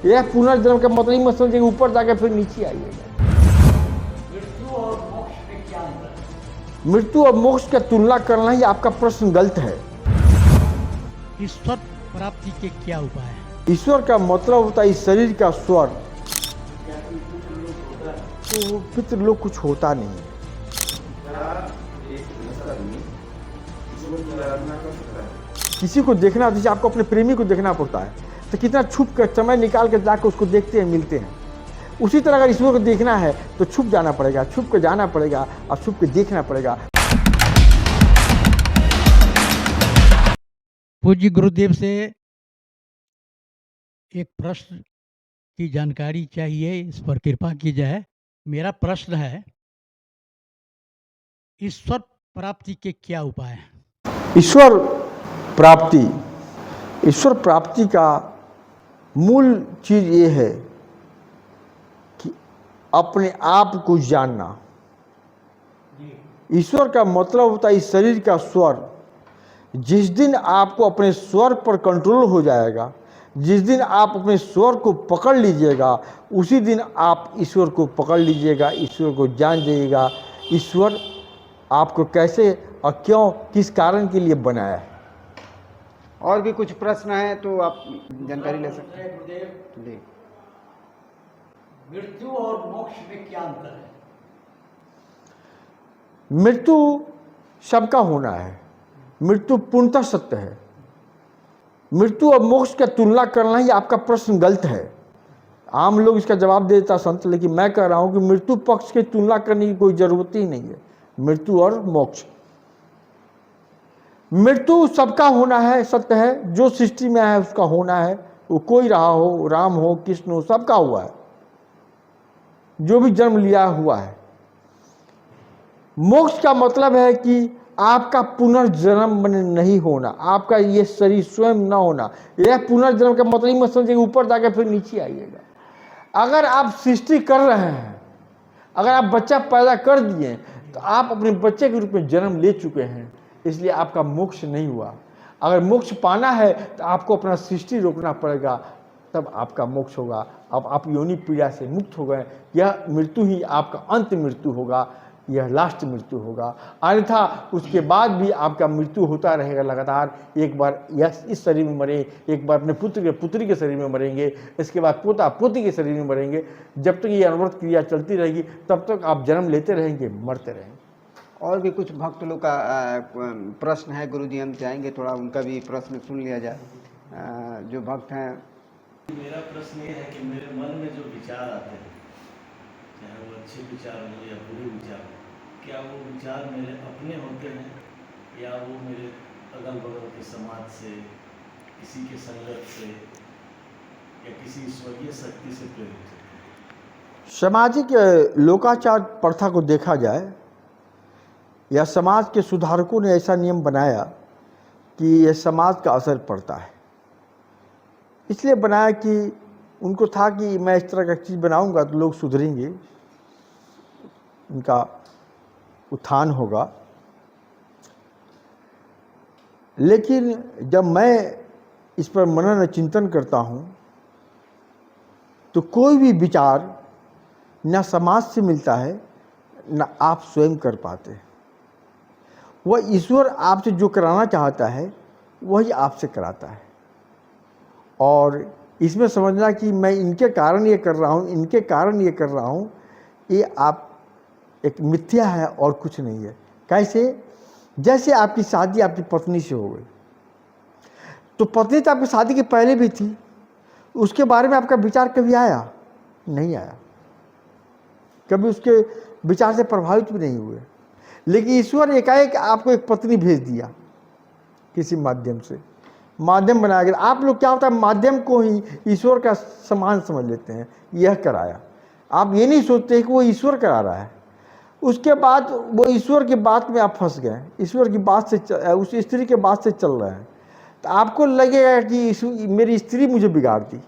यह पुनर्जन्म का मतलब ही मत समझिए ऊपर जाके फिर नीचे आइएगा। मृत्यु और मोक्ष में क्या अंतर है? मृत्यु और मोक्ष का तुलना करना ही आपका प्रश्न गलत है। ईश्वर प्राप्ति के क्या उपाय हैं? ईश्वर का मतलब होता है इस शरीर का स्वर। तो पितृलोक कुछ होता नहीं है। किसी को देखना जैसे आपको अपने प्रेमी को देखना पड़ता है, तो कितना छुप कर समय निकाल कर जाकर उसको देखते हैं, मिलते हैं। उसी तरह अगर ईश्वर को देखना है तो छुप जाना पड़ेगा, छुप कर जाना पड़ेगा और छुप कर देखना पड़ेगा। पूज्य गुरुदेव से एक प्रश्न की जानकारी चाहिए, इस पर कृपा की जाए। मेरा प्रश्न है, ईश्वर प्राप्ति के क्या उपाय हैं? ईश्वर प्राप्ति, ईश्वर प्राप्ति का मूल चीज ये है कि अपने आप को जानना। ईश्वर का मतलब होता है इस शरीर का स्वर। जिस दिन आपको अपने स्वर पर कंट्रोल हो जाएगा, जिस दिन आप अपने स्वर को पकड़ लीजिएगा, उसी दिन आप ईश्वर को पकड़ लीजिएगा, ईश्वर को जान जाइएगा। ईश्वर आपको कैसे और क्यों, किस कारण के लिए बनाया है। और भी कुछ प्रश्न है तो आप जानकारी ले सकते हैं। जी, मृत्यु और मोक्ष में क्या अंतर है? मृत्यु सबका होना है, मृत्यु पूर्णतः सत्य है। मृत्यु और मोक्ष का तुलना करना ही आपका प्रश्न गलत है। आम लोग इसका जवाब देता संत, लेकिन मैं कह रहा हूं कि मृत्यु पक्ष की तुलना करने की कोई जरूरत ही नहीं है। मृत्यु और मोक्ष, मृत्यु सबका होना है, सत्य है। जो सृष्टि में है उसका होना है, वो कोई रहा हो, राम हो, कृष्ण हो, सबका हुआ है, जो भी जन्म लिया हुआ है। मोक्ष का मतलब है कि आपका पुनर्जन्म नहीं होना, आपका ये शरीर स्वयं न होना। यह पुनर्जन्म का मतलब ही मत समझिए ऊपर जाकर फिर नीचे आइएगा। अगर आप सृष्टि कर रहे हैं, अगर आप बच्चा पैदा कर दिए, तो आप अपने बच्चे के रूप में जन्म ले चुके हैं, इसलिए आपका मोक्ष नहीं हुआ। अगर मोक्ष पाना है तो आपको अपना सृष्टि रोकना पड़ेगा, तब आपका मोक्ष होगा। अब आप योनि पीड़ा से मुक्त हो गए। यह मृत्यु ही आपका अंत मृत्यु होगा, यह लास्ट मृत्यु होगा। अन्यथा उसके बाद भी आपका मृत्यु होता रहेगा लगातार। एक बार यह इस शरीर में मरे, एक बार अपने पुत्री के शरीर में मरेंगे, इसके बाद पोता पोती के शरीर में मरेंगे। जब तक ये अनवरत क्रिया चलती रहेगी तब तक आप जन्म लेते रहेंगे, मरते रहेंगे। और भी कुछ भक्त लोग का प्रश्न है गुरुजी, हम चाहेंगे थोड़ा उनका भी प्रश्न सुन लिया जाए। जो भक्त हैं, मेरा प्रश्न ये है कि मेरे मन में जो विचार आते हैं, चाहे वो अच्छे विचार हो या बुरे विचार हो, क्या वो विचार मेरे अपने होते हैं या वो मेरे अगल बगल के समाज से, किसी के संगत से या किसी ईश्वरीय शक्ति से प्रेरित होते हैं? सामाजिक लोकाचार प्रथा को देखा जाए या समाज के सुधारकों ने ऐसा नियम बनाया कि यह समाज का असर पड़ता है। इसलिए बनाया कि उनको था कि मैं इस तरह का चीज़ बनाऊंगा तो लोग सुधरेंगे, उनका उत्थान होगा। लेकिन जब मैं इस पर मनन चिंतन करता हूँ तो कोई भी विचार न समाज से मिलता है, न आप स्वयं कर पाते। वह ईश्वर आपसे जो कराना चाहता है वही आपसे कराता है। और इसमें समझना कि मैं इनके कारण ये कर रहा हूँ, इनके कारण ये कर रहा हूँ, ये आप एक मिथ्या है और कुछ नहीं है। कैसे? जैसे आपकी शादी आपकी पत्नी से हो गई, तो पत्नी तो आपकी शादी के पहले भी थी, उसके बारे में आपका विचार कभी आया? नहीं आया, कभी उसके विचार से प्रभावित भी नहीं हुए। लेकिन ईश्वर एकाएक आपको एक पत्नी भेज दिया, किसी माध्यम से, माध्यम बनाया गया। आप लोग क्या होता है, माध्यम को ही ईश्वर का समान समझ लेते हैं, यह कराया। आप ये नहीं सोचते कि वो ईश्वर करा रहा है। उसके बाद वो ईश्वर की बात में आप फंस गए, ईश्वर की बात से, उस स्त्री के बात से चल रहे हैं, तो आपको लगेगा कि मेरी स्त्री मुझे बिगाड़ दी।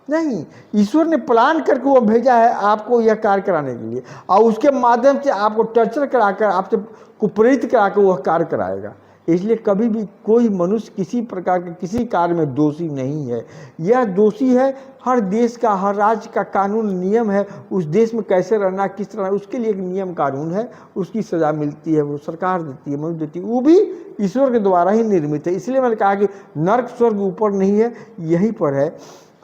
नहीं, ईश्वर ने प्लान करके वो भेजा है आपको यह कार्य कराने के लिए, और उसके माध्यम से आपको टर्चर कराकर, आपसे को प्रेरित कराकर वह कार्य कराएगा। इसलिए कभी भी कोई मनुष्य किसी प्रकार के किसी कार्य में दोषी नहीं है। यह दोषी है हर देश का, हर राज्य का कानून नियम है, उस देश में कैसे रहना, किस तरह, उसके लिए एक नियम कानून है, उसकी सज़ा मिलती है, वो सरकार देती है, मनुष्य देती है, वो भी ईश्वर के द्वारा ही निर्मित है। इसलिए मैंने कहा कि नर्क स्वर्ग ऊपर नहीं है, यहीं पर है।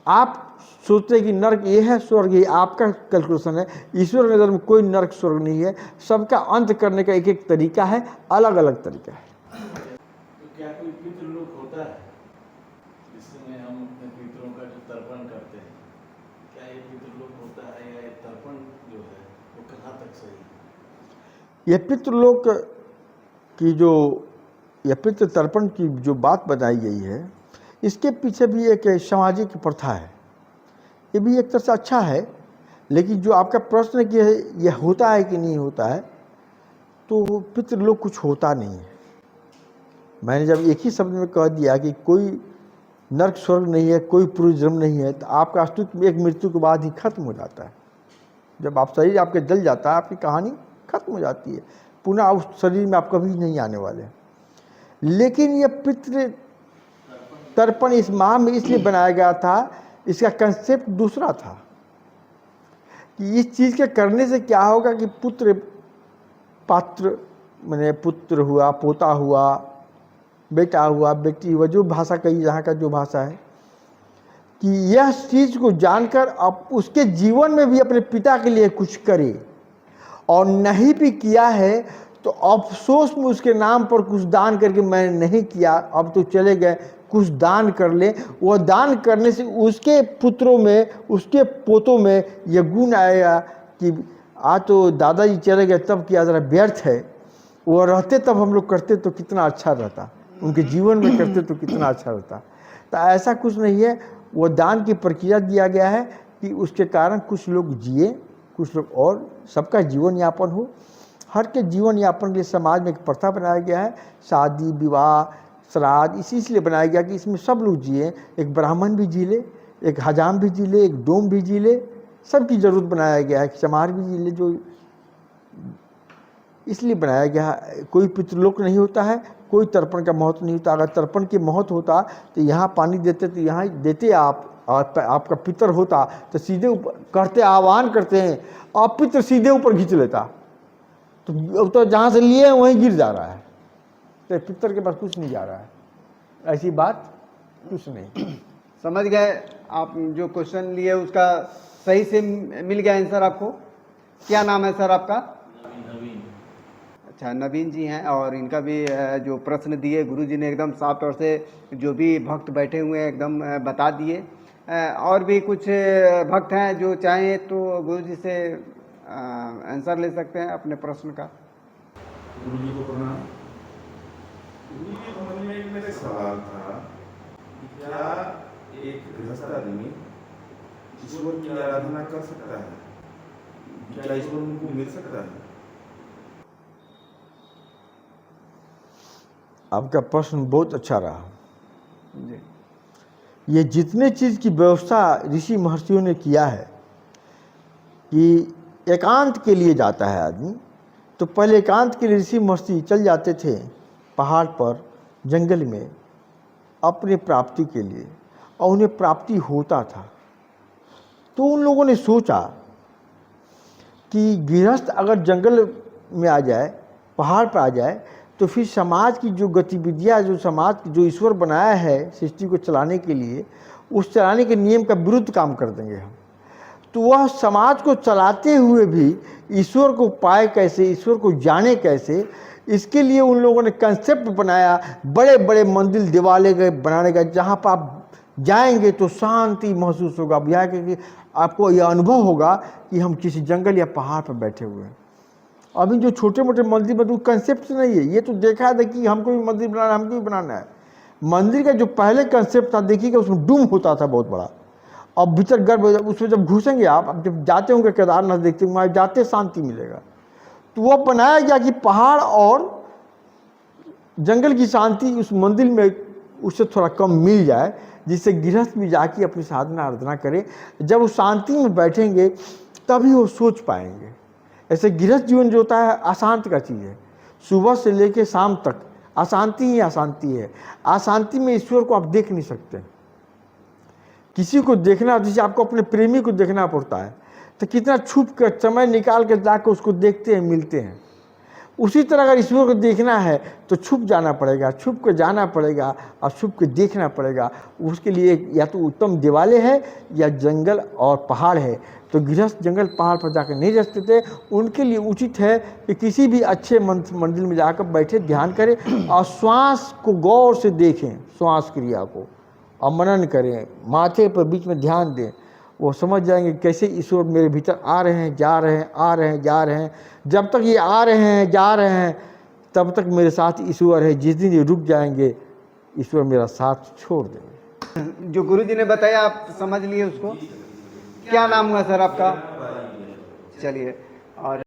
आप सोचते हैं कि नर्क ये है, स्वर्ग ये, आपका कैलकुलेशन है। ईश्वर नज़र में कोई नर्क स्वर्ग नहीं है, सबका अंत करने का एक एक तरीका है, अलग अलग तरीका है। तो क्या कोई पितृलोक होता है जिसमें हम अपने पितरों का जो तर्पण करते हैं, क्या ये पितृलोक होता है या ये तर्पण जो है वो कहाँ तक सही है? यह पितृलोक की जो, यह पितृ तर्पण की जो बात बताई गई है, इसके पीछे भी एक सामाजिक प्रथा है। ये भी एक तरह से अच्छा है, लेकिन जो आपका प्रश्न कि यह होता है कि नहीं होता है, तो पितृलोक कुछ होता नहीं है। मैंने जब एक ही शब्द में कह दिया कि कोई नर्क स्वर्ग नहीं है, कोई पूर्व जन्म नहीं है, तो आपका अस्तित्व एक मृत्यु के बाद ही खत्म हो जाता है। जब आप शरीर आपके जल जाता है, आपकी कहानी खत्म हो जाती है, पुनः उस शरीर में आप कभी नहीं आने वाले। लेकिन यह पितृ तर्पण इस माह में इसलिए बनाया गया था, इसका कंसेप्ट दूसरा था कि इस चीज़ के करने से क्या होगा कि पुत्र पात्र, मैंने पुत्र हुआ, पोता हुआ, बेटा हुआ, बेटी हुआ, जो भाषा कही जहाँ का जो भाषा है, कि यह चीज़ को जानकर अब उसके जीवन में भी अपने पिता के लिए कुछ करे, और नहीं भी किया है तो अफसोस में उसके नाम पर कुछ दान करके मैंने नहीं किया, अब तो चले गए, कुछ दान कर ले। वह दान करने से उसके पुत्रों में, उसके पोतों में यह गुण आएगा कि आज तो दादाजी चले गए तब किया, ज़रा व्यर्थ है, वो रहते तब हम लोग करते तो कितना अच्छा रहता, उनके जीवन में करते तो कितना अच्छा रहता। तो ऐसा कुछ नहीं है, वो दान की प्रक्रिया दिया गया है कि उसके कारण कुछ लोग जिए, कुछ लोग और सबका जीवन यापन हो। हर के जीवन यापन के लिए समाज में एक प्रथा बनाया गया है, शादी विवाह श्राद्ध इसलिए बनाया गया कि इसमें सब लोग जिए, एक ब्राह्मण भी जी ले, एक हजाम भी जी ले, एक डोम भी जी ले, सबकी जरूरत बनाया गया है, चमार भी जी ले, जो इसलिए बनाया गया है। कोई पितृलोक नहीं होता है, कोई तर्पण का महत्व नहीं होता। अगर तर्पण के महत्व होता तो यहाँ पानी देते तो यहाँ देते आपका पितर होता तो सीधे ऊपर करते, आह्वान करते हैं, आप पितर सीधे ऊपर खींच लेता, तो जहाँ से लिए वहीं गिर जा रहा है, तो पितर के पास कुछ नहीं जा रहा है। ऐसी बात कुछ नहीं। समझ गए आप? जो क्वेश्चन लिए उसका सही से मिल गया आंसर आपको? क्या नाम है सर आपका? नवीन। अच्छा, नवीन जी हैं, और इनका भी जो प्रश्न दिए गुरु जी ने एकदम साफ तौर से, जो भी भक्त बैठे हुए हैं एकदम बता दिए। और भी कुछ भक्त हैं जो चाहें तो गुरु जी से आंसर ले सकते हैं अपने प्रश्न का। गुरु जी को प्रणाम। गुरु जी के मन में एक मेरे सवाल था कि क्या एक गृहस्थ आदमी ईश्वर की आराधना कर सकता है? क्या ईश्वर उनको मिल सकता है? आपका प्रश्न बहुत अच्छा रहा। जी। ये जितने चीज़ की व्यवस्था ऋषि महर्षियों ने किया है कि एकांत के लिए जाता है आदमी, तो पहले एकांत के लिए ऋषि महर्षि चल जाते थे पहाड़ पर, जंगल में, अपने प्राप्ति के लिए, और उन्हें प्राप्ति होता था। तो उन लोगों ने सोचा कि गृहस्थ अगर जंगल में आ जाए, पहाड़ पर आ जाए, तो फिर समाज की जो गतिविधियाँ, जो समाज जो ईश्वर बनाया है सृष्टि को चलाने के लिए, उस चलाने के नियम का विरुद्ध काम कर देंगे हम। तो वह समाज को चलाते हुए भी ईश्वर को पाए कैसे, ईश्वर को जाने कैसे, इसके लिए उन लोगों ने कंसेप्ट बनाया। बड़े बड़े मंदिर दिवाले गए बनाने का, जहाँ पर आप जाएंगे तो शांति महसूस होगा, यहाँ के आपको यह अनुभव होगा कि हम किसी जंगल या पहाड़ पर बैठे हुए हैं। अभी जो छोटे मोटे मंदिर में तो कंसेप्ट नहीं है, ये तो देखा है कि हमको भी मंदिर बनाना है, हमको भी बनाना है। मंदिर का जो पहले कंसेप्ट था, देखिएगा उसमें डूम होता था बहुत बड़ा, अब भीतर गर्भ, उसमें जब घुसेंगे आप जब जाते होंगे केदारनाथ, देखते होंगे जाते शांति मिलेगा। तो वह बनाया गया कि पहाड़ और जंगल की शांति उस मंदिर में उससे थोड़ा कम मिल जाए, जिससे गृहस्थ भी जाके अपनी साधना आराधना करे। जब वो शांति में बैठेंगे तभी वो सोच पाएंगे। ऐसे गृहस्थ जीवन जो होता है अशांत का चीज़ है, सुबह से लेकर शाम तक अशांति ही अशांति है। अशांति में ईश्वर को आप देख नहीं सकते। किसी को देखना, जैसे आपको अपने प्रेमी को देखना पड़ता है तो कितना छुप कर समय निकाल कर जाकर उसको देखते हैं, मिलते हैं। उसी तरह अगर ईश्वर को देखना है तो छुप जाना पड़ेगा, छुप कर जाना पड़ेगा और छुप कर देखना पड़ेगा। उसके लिए या तो उत्तम दिवाले है या जंगल और पहाड़ है। तो गृहस्थ जंगल पहाड़ पर जाकर नहीं रह सकते। उनके लिए उचित है कि किसी भी अच्छे मंदिर में जाकर बैठे, ध्यान करें और श्वास को गौर से देखें, श्वास क्रिया को, और मनन करें, माथे पर बीच में ध्यान दें। वो समझ जाएंगे कैसे ईश्वर मेरे भीतर आ रहे हैं, जा रहे हैं, आ रहे हैं, जा रहे हैं। जब तक ये आ रहे हैं, जा रहे हैं, तब तक मेरे साथ ईश्वर है। जिस दिन ये रुक जाएंगे, ईश्वर मेरा साथ छोड़ देंगे। जो गुरु जी ने बताया आप समझ लिए उसको। क्या नाम हुआ सर आपका? चलिए। और